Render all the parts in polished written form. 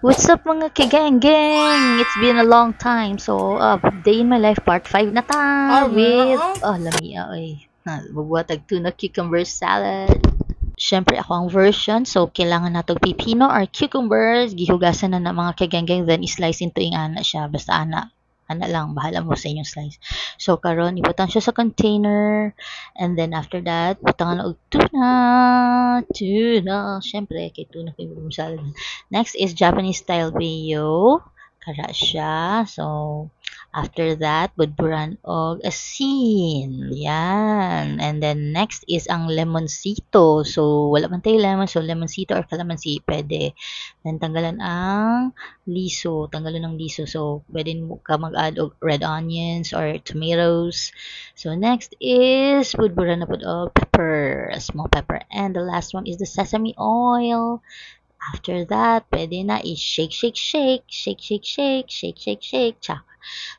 What's up mga kigeng-geng? It's been a long time. So, Day in My Life Part 5 na ta with, lamia ay, bubuhatag tuna cucumber salad. Siyempre ako ang version, so kailangan natong pipino or cucumbers, gihugasan na mga kigeng-geng, then i-slice into ing ana siya, basta ana. Ana lang, bahala mo sa inyong slice. So, karon ibutang siya sa container, and then after that, butangan na og tuna, syempre, kay tuna kay salad. Next is Japanese style mayo, kara siya. So, after that, budburan og asin. Yan. And then next is ang lemonsito. So, wala man tayo lemon. So, lemonsito or calamansi, pwede. Then, tanggalan ang liso. Tanggalan ng liso. So, pwede mo ka mag-add og red onions or tomatoes. So, next is budburan na pud og pepper. A small pepper. And the last one is the sesame oil. After that, pwede na i-shake, shake, shake, shake, shake, shake, shake, shake, shake, shake,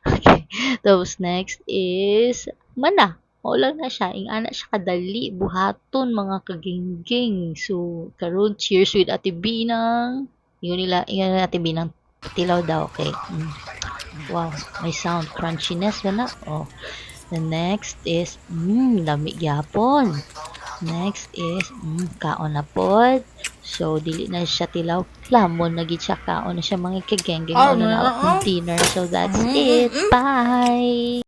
Okay. Tapos next is mana. Mao lang na siya. Ing ana siya kadali buhaton mga kagingging. So karon cheers with Ate Binang. Yun nila Ate Binang tilaw daw. Okay. Wow, may sound crunchiness ba na? Oh. The next is lami gyapon. Next is kaon na pod. So dili na siya tilaw, lamon na gid siya kaon na siya mga kagengeng na akong dinner. So that's it. Bye.